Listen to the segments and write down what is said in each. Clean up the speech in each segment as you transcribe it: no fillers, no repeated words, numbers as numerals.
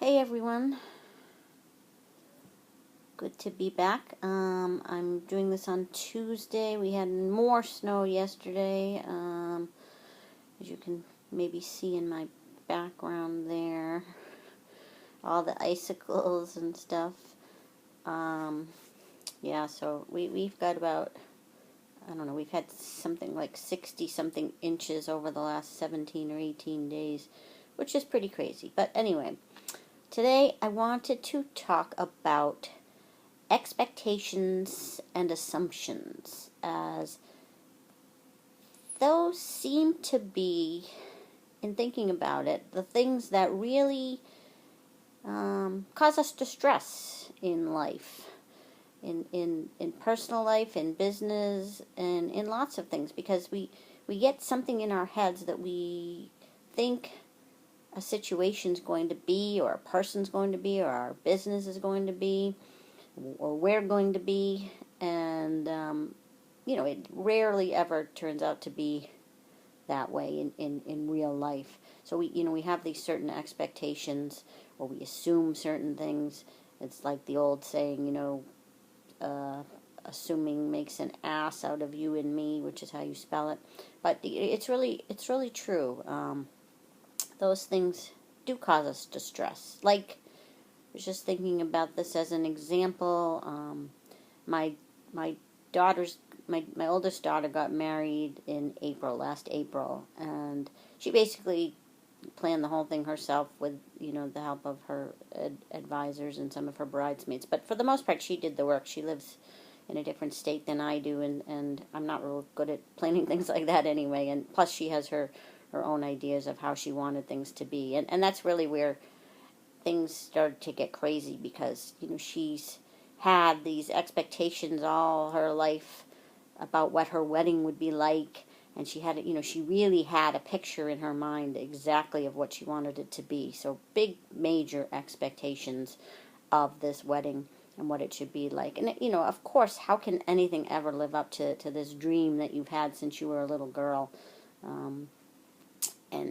Hey everyone, good to be back. I'm doing this on Tuesday. We had more snow yesterday, as you can maybe see in my background there. All the icicles and stuff. Um, yeah, so we've got about, I don't know, we've had something like 60 something inches over the last 17 or 18 days, which is pretty crazy. But anyway, today I wanted to talk about expectations and assumptions, as those seem to be, in thinking about it, the things that really cause us distress in life, in personal life, in business, and in lots of things, because we get something in our heads that we think a situation's going to be, or a person's going to be, or our business is going to be, or we're going to be, and it rarely ever turns out to be that way in real life. So we have these certain expectations, or we assume certain things. It's like the old saying, assuming makes an ass out of you and me, which is how you spell it. But it's really true. Those things do cause us distress. Like, I was just thinking about this as an example. My my daughter's my oldest daughter got married in last April, and she basically planned the whole thing herself with the help of her advisors and some of her bridesmaids. But for the most part, she did the work. She lives in a different state than I do, and I'm not real good at planning things like that anyway. And plus, she has her own ideas of how she wanted things to be, and that's really where things started to get crazy, because she's had these expectations all her life about what her wedding would be like, and she really had a picture in her mind exactly of what she wanted it to be. So big major expectations of this wedding and what it should be like. And of course, how can anything ever live up to this dream that you've had since you were a little girl?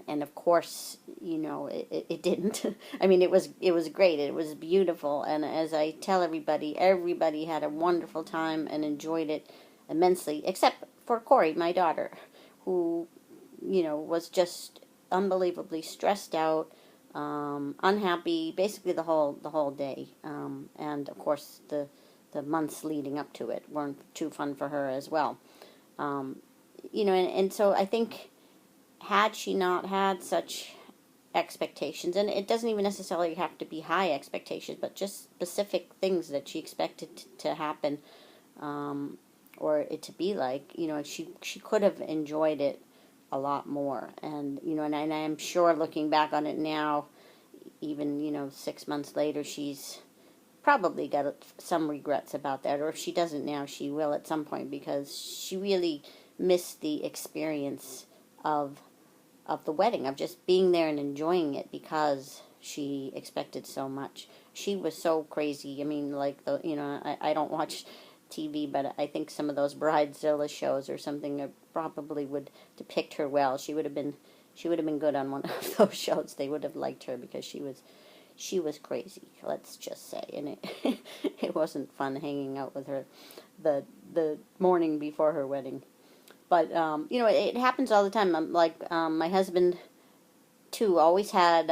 And of course, it didn't. I mean, it was great. It was beautiful, and as I tell everybody had a wonderful time and enjoyed it immensely, except for Corey, my daughter, who was just unbelievably stressed out, unhappy, basically the whole day, and of course the months leading up to it weren't too fun for her as well. And so I think, had she not had such expectations, and it doesn't even necessarily have to be high expectations, but just specific things that she expected to happen, or it to be like, she could have enjoyed it a lot more. And and I am sure, looking back on it now, even 6 months later, she's probably got some regrets about that, or if she doesn't now, she will at some point, because she really missed the experience of the wedding, of just being there and enjoying it, because she expected so much. She was so crazy. I mean, like, I don't watch TV, but I think some of those Bridezilla shows or something probably would depict her well. She would have been good on one of those shows. They would have liked her, because she was crazy, let's just say, and it it wasn't fun hanging out with her the morning before her wedding. But it happens all the time. My husband too always had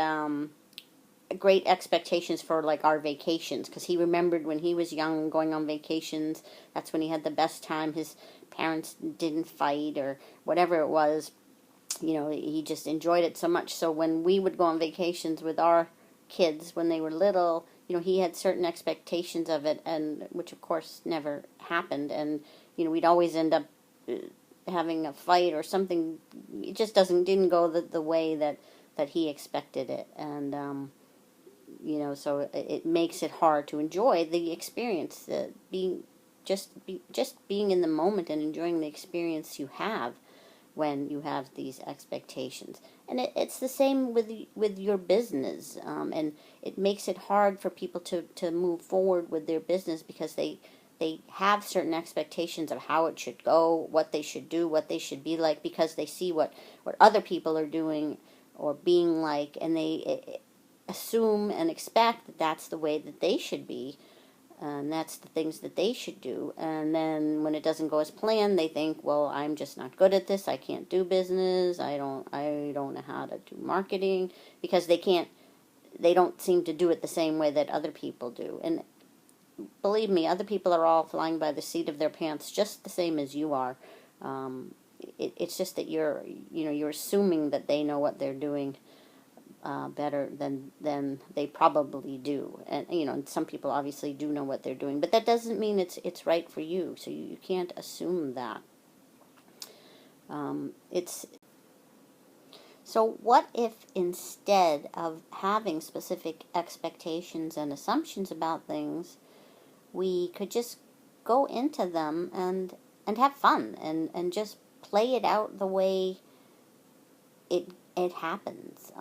great expectations for, like, our vacations, because he remembered when he was young going on vacations. That's when he had the best time. His parents didn't fight or whatever it was. He just enjoyed it so much. So when we would go on vacations with our kids when they were little, he had certain expectations of it, and which of course never happened. And we'd always end up having a fight or something. It just didn't go the way that he expected it. And so it makes it hard to enjoy the experience, being being in the moment and enjoying the experience you have when you have these expectations. And it's the same with your business, and it makes it hard for people to move forward with their business, because they have certain expectations of how it should go, what they should do, what they should be like, because they see what other people are doing or being like, and assume and expect that that's the way that they should be, and that's the things that they should do. And then when it doesn't go as planned, they think, well, I'm just not good at this. I can't do business. I don't know how to do marketing, because they don't seem to do it the same way that other people do. And believe me, other people are all flying by the seat of their pants just the same as you are. It's just that you're assuming that they know what they're doing better than they probably do. And and some people obviously do know what they're doing, but that doesn't mean it's right for you. So you can't assume that. It's So what if, instead of having specific expectations and assumptions about things, we could just go into them and have fun, and just play it out the way it happens.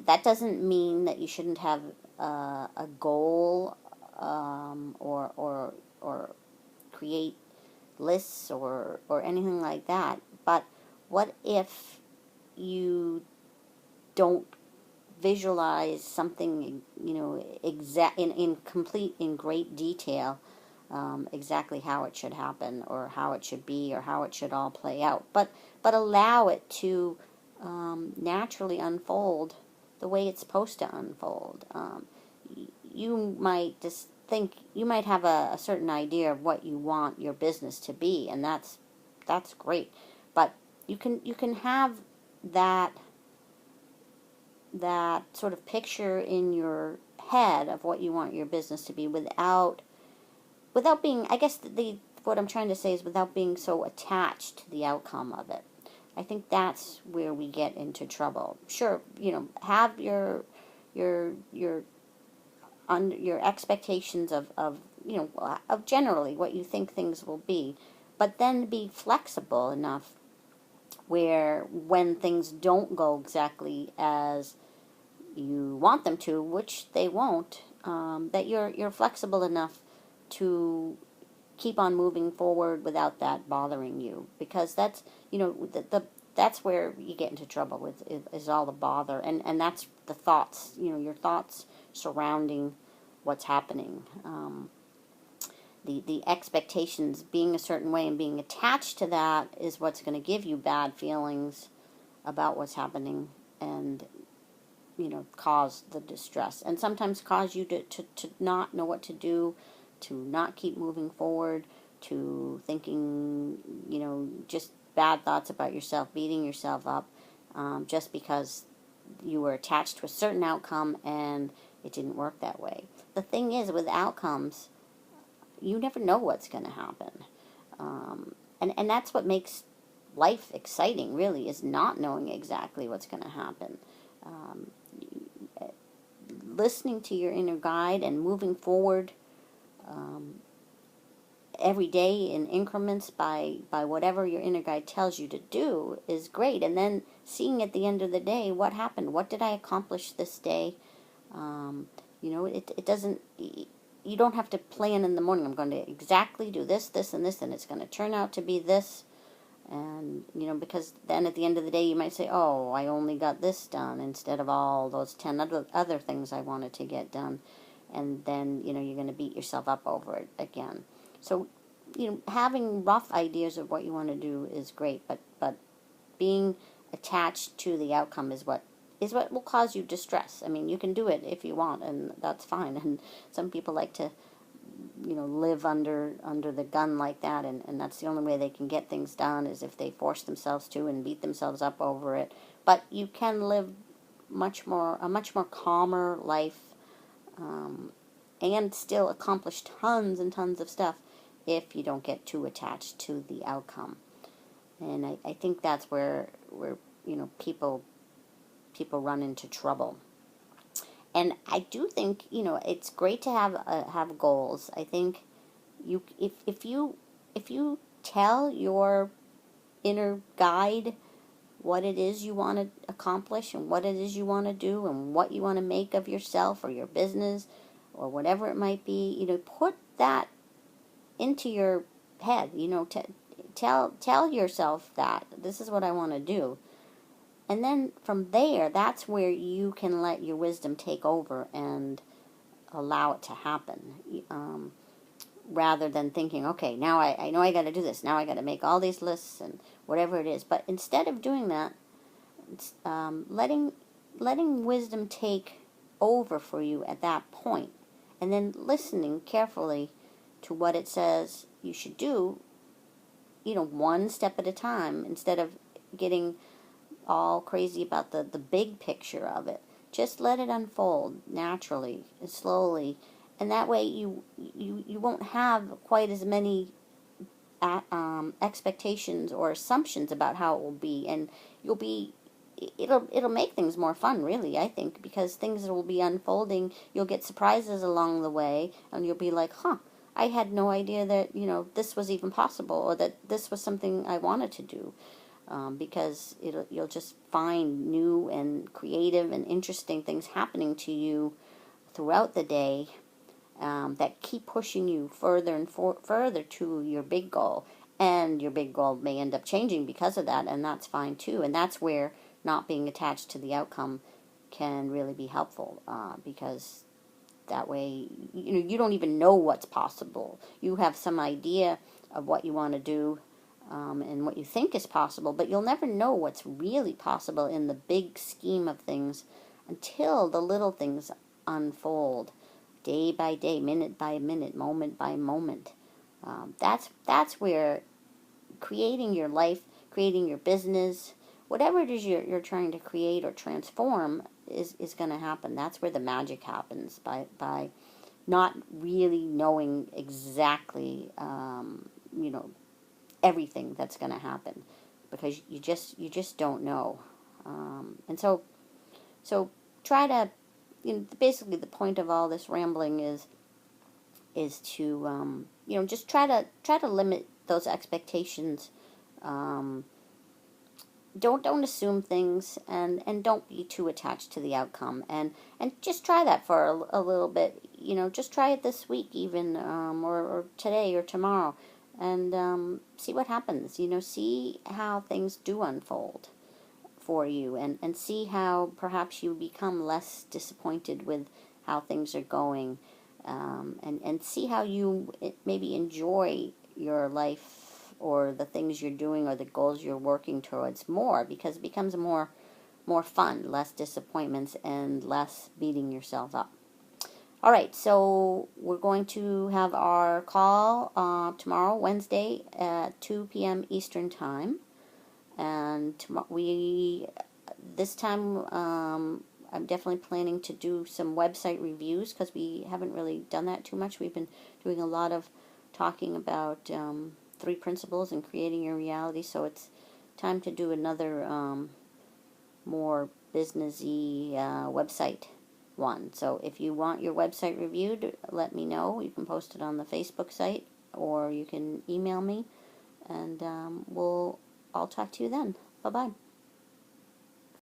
That doesn't mean that you shouldn't have a goal, or create lists or anything like that. But what if you don't visualize something, in great detail, exactly how it should happen, or how it should be, or how it should all play out, but allow it to naturally unfold the way it's supposed to unfold. You might just think, you might have a certain idea of what you want your business to be, and that's great. But you can have that sort of picture in your head of what you want your business to be, without being, I guess what I'm trying to say is, without being so attached to the outcome of it. I think that's where we get into trouble. Sure, have your expectations of generally what you think things will be, but then be flexible enough where, when things don't go exactly as you want them to, which they won't, that you're flexible enough to keep on moving forward without that bothering you, because that's that's where you get into trouble with, is all the bother, and that's the thoughts, your thoughts surrounding what's happening. The expectations being a certain way and being attached to that is what's going to give you bad feelings about what's happening, and cause the distress, and sometimes cause you to not know what to do, to not keep moving forward, to thinking just bad thoughts about yourself, beating yourself up, just because you were attached to a certain outcome and it didn't work that way. The thing is, with outcomes, you never know what's going to happen. And that's what makes life exciting, really, is not knowing exactly what's going to happen. Listening to your inner guide and moving forward every day in increments by whatever your inner guide tells you to do is great. And then seeing at the end of the day, what happened? What did I accomplish this day? It doesn't... You don't have to plan in the morning, I'm going to exactly do this, this, and this, and it's going to turn out to be this. And, because then at the end of the day, you might say, oh, I only got this done instead of all those 10 other things I wanted to get done. And then, you're going to beat yourself up over it again. So, having rough ideas of what you want to do is great, but being attached to the outcome is what will cause you distress. I mean, you can do it if you want, and that's fine. And some people like to, live under the gun like that, and that's the only way they can get things done, is if they force themselves to and beat themselves up over it. But you can live a much more calmer life, and still accomplish tons and tons of stuff if you don't get too attached to the outcome. And I think that's where people run into trouble. And I do think, it's great to have goals. I think if you tell your inner guide what it is you want to accomplish, and what it is you want to do, and what you want to make of yourself or your business or whatever it might be, put that into your head. Tell yourself that this is what I want to do. And then from there, that's where you can let your wisdom take over and allow it to happen. Rather than thinking, okay, now I know I got to do this. Now I got to make all these lists and whatever it is. But instead of doing that, letting wisdom take over for you at that point, and then listening carefully to what it says you should do, one step at a time, instead of getting all crazy about the big picture of it. Just let it unfold naturally and slowly, and that way you won't have quite as many expectations or assumptions about how it will be, and it'll make things more fun, really, I think, because things will be unfolding. You'll get surprises along the way, and you'll be like, I had no idea that, this was even possible, or that this was something I wanted to do. Because you'll just find new and creative and interesting things happening to you throughout the day, that keep pushing you further and further to your big goal. And your big goal may end up changing because of that, and that's fine too. And that's where not being attached to the outcome can really be helpful, because that way, you don't even know what's possible. You have some idea of what you want to do, and what you think is possible, but you'll never know what's really possible in the big scheme of things until the little things unfold, day by day, minute by minute, moment by moment. That's where creating your life, creating your business, whatever it is you're trying to create or transform is going to happen. That's where the magic happens, by not really knowing exactly, everything that's going to happen, because you just don't know. And so try to, basically the point of all this rambling is to, just try to limit those expectations. Don't assume things, and don't be too attached to the outcome, and just try that for a little bit. Just try it this week even, or today or tomorrow, and see what happens. See how things do unfold for you, and see how perhaps you become less disappointed with how things are going, and see how you maybe enjoy your life, or the things you're doing, or the goals you're working towards more, because it becomes more fun, less disappointments, and less beating yourself up. All right, so we're going to have our call tomorrow, Wednesday, at 2 p.m. Eastern Time. And this time, I'm definitely planning to do some website reviews, because we haven't really done that too much. We've been doing a lot of talking about 3 principles and creating your reality, so it's time to do another more businessy website one. So if you want your website reviewed, let me know. You can post it on the Facebook site, or you can email me, and I'll talk to you then. Bye-bye.